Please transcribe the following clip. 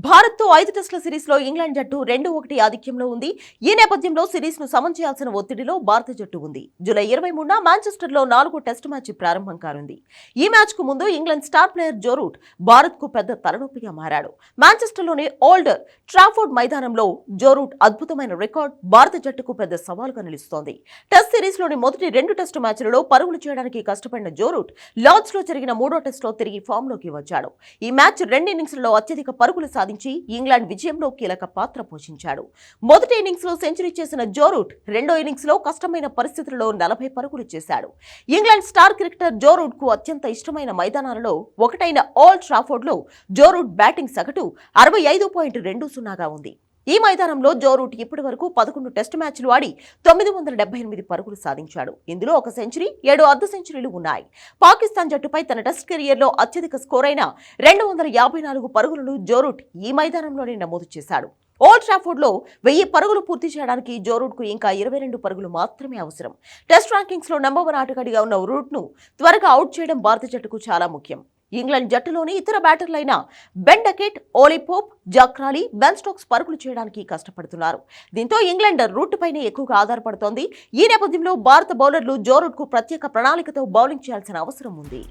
భారత్తో 5 టెస్టుల సిరీస్లో ఇంగ్లాండ్ జట్టు 2-1 ఆధిక్యంలో ఉంది. ఈ నేపథ్యంలో సిరీస్ను సమం చేయాల్సిన ఒత్తిడిలో భారత జట్టు ఉంది. జూలై 23న మాంచెస్టర్లో 4వ టెస్టు మ్యాచ్ ప్రారంభం కానుంది. ఈ మ్యాచ్కు ముందు England star player Joe Root భారత్కు పెద్ద తలనొప్పిగా మారాడు. మాంచెస్టర్లోని ఓల్డ్ ట్రాఫోర్డ్ మైదానంలో జో రూట్ అద్భుతమైన రికార్డ్ భారత జట్టుకు పెద్ద సవాలుగా నిలుస్తోంది. టెస్ట్ సిరీస్లోని మొదటి 2 టెస్టు మ్యాచ్లలో పరుగులు చేయడానికి కష్టపడిన జో రూట్ లార్డ్స్లో జరిగిన 3వ టెస్టులో తిరిగి ఫామ్లోకి వచ్చాడు. ఈ మ్యాచ్ 2 ఇన్నింగ్స్లలో అత్యధిక పరుగులు సాధించి ఇంగ్లాండ్ విజయంలో కీలక పాత్ర పోషించాడు. మొదటి ఇన్నింగ్స్ లో సెంచరీ చేసిన జో రూట్ రెండో ఇన్నింగ్స్ లో కష్టమైన పరిస్థితుల్లో 40 పరుగులు చేశాడు. England star cricketer Joe Root కు అత్యంత ఇష్టమైన మైదానాలలో ఒకటైన ఓల్డ్ ట్రాఫోర్డ్ లో జో రూట్ బ్యాటింగ్ సగటు 65.20గా ఉంది. ఈ మైదానంలో జో రూట్ ఇప్పటి వరకు 11 టెస్టు మ్యాచ్లు ఆడి 978 పరుగులు సాధించాడు. ఇందులో ఒక సెంచరీ, 7 అర్ధ సెంచరీలు ఉన్నాయి. పాకిస్తాన్ జట్టుపై తన టెస్ట్ కెరియర్లో అత్యధిక స్కోర్ అయిన 254 పరుగులను జో రూట్ ఈ మైదానంలోనే నమోదు చేశాడు. ఓల్డ్ ట్రాఫోర్డ్ లో 1000 పరుగులు పూర్తి చేయడానికి జో రూట్ కు ఇంకా 22 పరుగులు మాత్రమే అవసరం. టెస్ట్ ర్యాంకింగ్స్ లో నంబర్ 1 ఆటగాడిగా ఉన్న రూట్ ను త్వరగా అవుట్ చేయడం భారత జట్టుకు చాలా ముఖ్యం. ఇంగ్లాండ్ జట్టులోని ఇతర బ్యాటర్లైన Ben Duckett, Ollie Pope, Zak Crawley, Ben Stokes పరుగులు చేయడానికి కష్టపడుతున్నారు. దీంతో ఇంగ్లాండ్ రూట్ పైనే ఎక్కువగా ఆధారపడుతోంది. ఈ నేపథ్యంలో భారత బౌలర్లు జో రూట్ కు ప్రత్యేక ప్రణాళికతో బౌలింగ్ చేయాల్సిన అవసరం ఉంది.